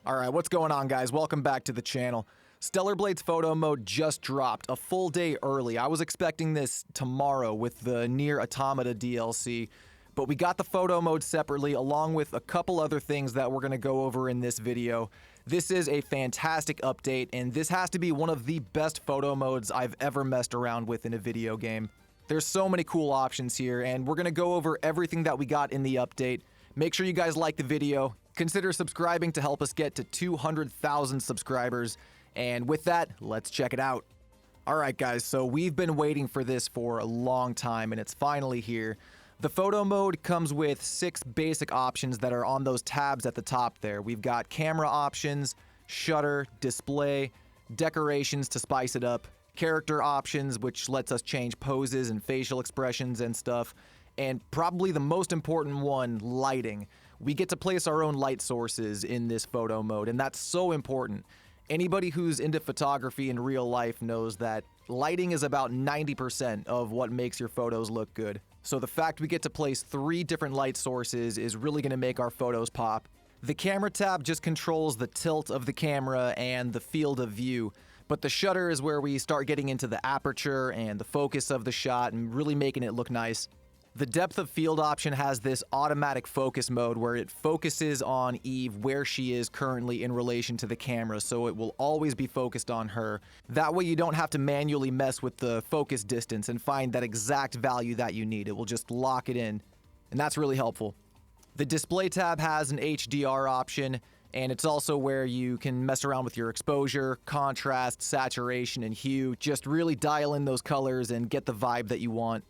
Alright, what's going on, guys? Welcome back to the channel. Stellar Blade's photo mode just dropped a full day early. I was expecting this tomorrow with the Nier Automata DLC, but we got the photo mode separately along with a couple other things that we're going to go over in this video. This is a fantastic update, and this has to be one of the best photo modes I've ever messed around with in a video game. There's so many cool options here, and we're going to go over everything that we got in the update. Make sure you guys like the video. Consider subscribing to help us get to 200,000 subscribers. And with that, let's check it out. Alright guys, so we've been waiting for this for a long time and it's finally here. The photo mode comes with 6 basic options that are on those tabs at the top there. We've got camera options, shutter, display, decorations to spice it up, character options which lets us change poses and facial expressions and stuff, and probably the most important one, lighting. We get to place our own light sources in this photo mode, and that's so important. Anybody who's into photography in real life knows that lighting is about 90% of what makes your photos look good. So the fact we get to place 3 different light sources is really going to make our photos pop. The camera tab just controls the tilt of the camera and the field of view, but the shutter is where we start getting into the aperture and the focus of the shot and really making it look nice. The depth of field option has this automatic focus mode where it focuses on Eve where she is currently in relation to the camera, so it will always be focused on her. That way you don't have to manually mess with the focus distance and find that exact value that you need. It will just lock it in, and that's really helpful. The display tab has an HDR option, and it's also where you can mess around with your exposure, contrast, saturation, and hue. Just really dial in those colors and get the vibe that you want.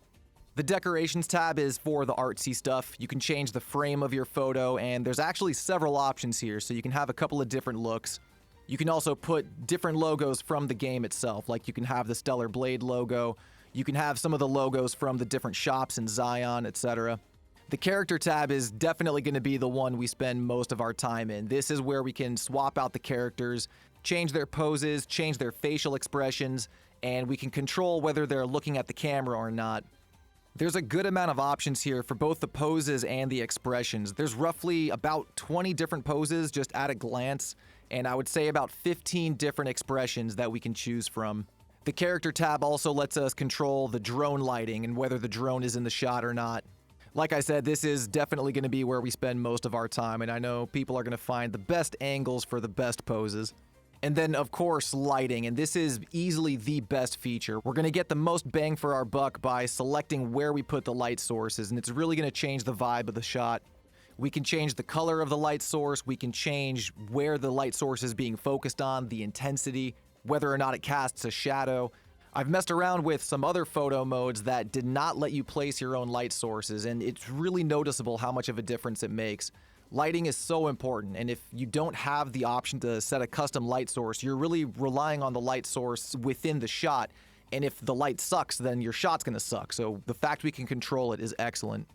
The decorations tab is for the artsy stuff. You can change the frame of your photo, and there's actually several options here, so you can have a couple of different looks. You can also put different logos from the game itself, like you can have the Stellar Blade logo, you can have some of the logos from the different shops in Zion, etc. The character tab is definitely going to be the one we spend most of our time in. This is where we can swap out the characters, change their poses, change their facial expressions, and we can control whether they're looking at the camera or not. There's a good amount of options here for both the poses and the expressions. There's roughly about 20 different poses just at a glance, and I would say about 15 different expressions that we can choose from. The character tab also lets us control the drone lighting and whether the drone is in the shot or not. Like I said, this is definitely going to be where we spend most of our time, and I know people are going to find the best angles for the best poses. And then, of course, lighting, and this is easily the best feature. We're going to get the most bang for our buck by selecting where we put the light sources, and it's really going to change the vibe of the shot. We can change the color of the light source, we can change where the light source is being focused on, the intensity, whether or not it casts a shadow. I've messed around with some other photo modes that did not let you place your own light sources, and it's really noticeable how much of a difference it makes. Lighting is so important, and if you don't have the option to set a custom light source, you're really relying on the light source within the shot, and if the light sucks, then your shot's gonna suck, so the fact we can control it is excellent.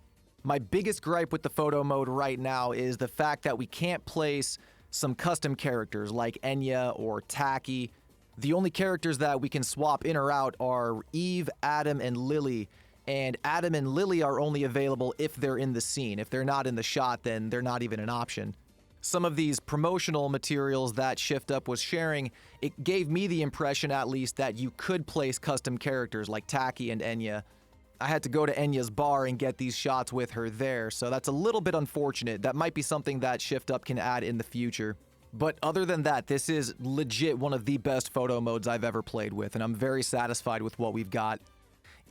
My biggest gripe with the photo mode right now is the fact that we can't place some custom characters like Enya or Tachy. The only characters that we can swap in or out are Eve, Adam, and Lily. And Adam and Lily are only available if they're in the scene. If they're not in the shot, then they're not even an option. Some of these promotional materials that Shift Up was sharing, it gave me the impression at least that you could place custom characters like Tachy and Enya. I had to go to Enya's bar and get these shots with her there, so that's a little bit unfortunate. That might be something that Shift Up can add in the future. But other than that, this is legit one of the best photo modes I've ever played with, and I'm very satisfied with what we've got.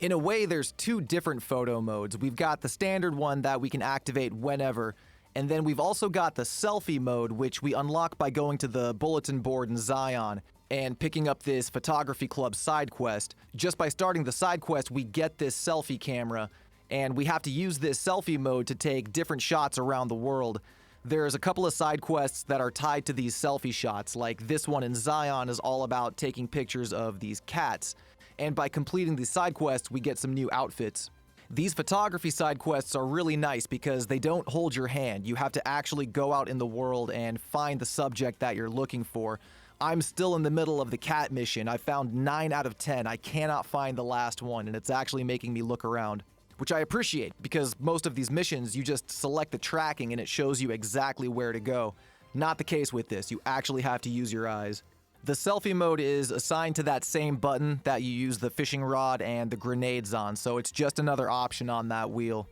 In a way, there's 2 different photo modes. We've got the standard one that we can activate whenever, and then we've also got the selfie mode, which we unlock by going to the bulletin board in Zion and picking up this photography club side quest. Just by starting the side quest, we get this selfie camera, and we have to use this selfie mode to take different shots around the world. There's a couple of side quests that are tied to these selfie shots, like this one in Zion is all about taking pictures of these cats. And by completing these side quests, we get some new outfits. These photography side quests are really nice because they don't hold your hand. You have to actually go out in the world and find the subject that you're looking for. I'm still in the middle of the cat mission. I found 9 out of 10. I cannot find the last one, and it's actually making me look around. which I appreciate because most of these missions, you just select the tracking and it shows you exactly where to go. Not the case with this, you actually have to use your eyes. The selfie mode is assigned to that same button that you use the fishing rod and the grenades on, so it's just another option on that wheel.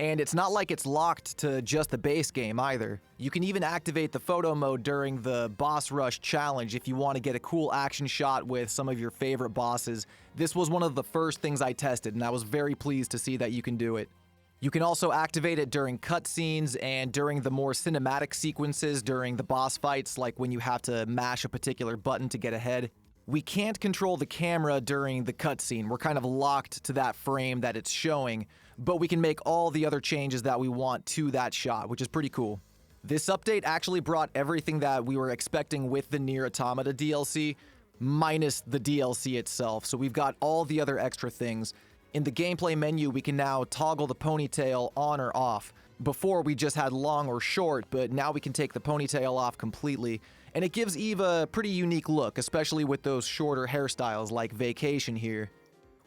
And it's not like it's locked to just the base game either. You can even activate the photo mode during the boss rush challenge if you want to get a cool action shot with some of your favorite bosses. This was one of the first things I tested, and I was very pleased to see that you can do it. You can also activate it during cutscenes and during the more cinematic sequences during the boss fights, like when you have to mash a particular button to get ahead. We can't control the camera during the cutscene. We're kind of locked to that frame that it's showing, but we can make all the other changes that we want to that shot, which is pretty cool. This update actually brought everything that we were expecting with the Nier Automata DLC, minus the DLC itself, so we've got all the other extra things. In the gameplay menu, we can now toggle the ponytail on or off. Before, we just had long or short, but now we can take the ponytail off completely, and it gives Eve a pretty unique look, especially with those shorter hairstyles like Vacation here.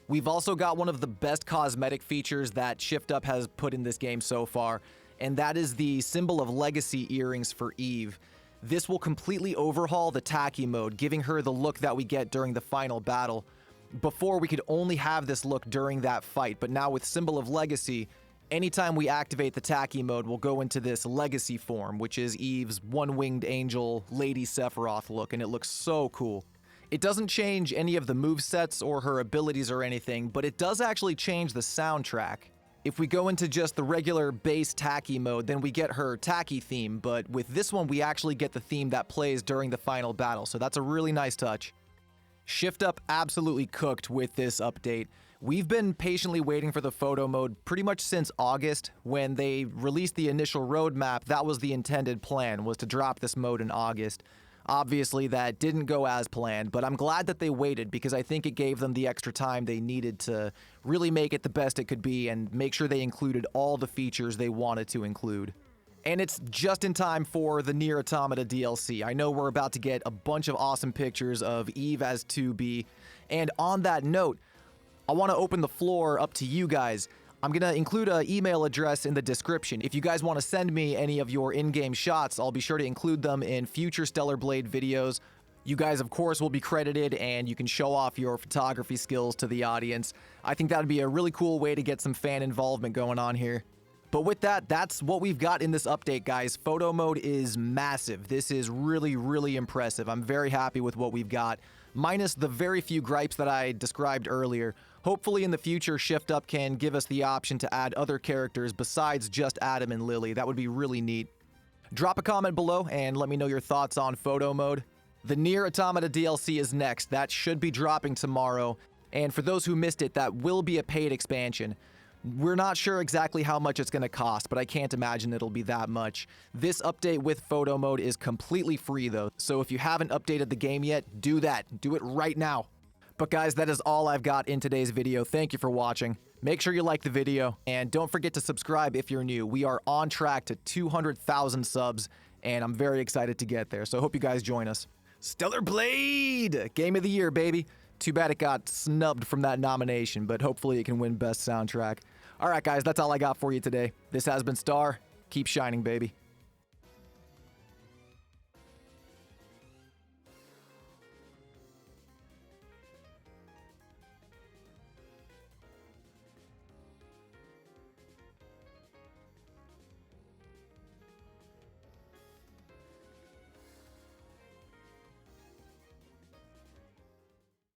We've also got one of the best cosmetic features that Shift Up has put in this game so far, and that is the Symbol of Legacy earrings for Eve. This will completely overhaul the Tachy Mode, giving her the look that we get during the final battle. Before, we could only have this look during that fight, but now with Symbol of Legacy, anytime we activate the Tachy Mode, we'll go into this Legacy form, which is Eve's one-winged angel, Lady Sephiroth look, and it looks so cool. It doesn't change any of the movesets or her abilities or anything, but it does actually change the soundtrack. If we go into just the regular base Tachy Mode, then we get her Tachy theme, but with this one, we actually get the theme that plays during the final battle, so that's a really nice touch. Shift Up absolutely cooked with this update. We've been patiently waiting for the photo mode pretty much since August. When they released the initial roadmap, that was the intended plan, was to drop this mode in August. Obviously, that didn't go as planned, but I'm glad that they waited because I think it gave them the extra time they needed to really make it the best it could be and make sure they included all the features they wanted to include. And it's just in time for the Nier Automata DLC. I know we're about to get a bunch of awesome pictures of Eve as 2B. And on that note, I want to open the floor up to you guys. I'm going to include an email address in the description. If you guys want to send me any of your in-game shots, I'll be sure to include them in future Stellar Blade videos. You guys, of course, will be credited, and you can show off your photography skills to the audience. I think that would be a really cool way to get some fan involvement going on here. But with that, that's what we've got in this update, guys. Photo mode is massive. This is really, really impressive. I'm very happy with what we've got, minus the very few gripes that I described earlier. Hopefully in the future, Shift Up can give us the option to add other characters besides just Adam and Lily. That would be really neat. Drop a comment below and let me know your thoughts on photo mode. The Nier Automata DLC is next. That should be dropping tomorrow. And for those who missed it, that will be a paid expansion. We're not sure exactly how much it's going to cost, but I can't imagine it'll be that much. This update with photo mode is completely free though, so if you haven't updated the game yet, do that. Do it right now. But guys, that is all I've got in today's video. Thank you for watching. Make sure you like the video, and don't forget to subscribe if you're new. We are on track to 200,000 subs, and I'm very excited to get there, so I hope you guys join us. Stellar Blade! Game of the year, baby. Too bad it got snubbed from that nomination, but hopefully it can win Best Soundtrack. Alright guys, that's all I got for you today. This has been Star. Keep shining, baby.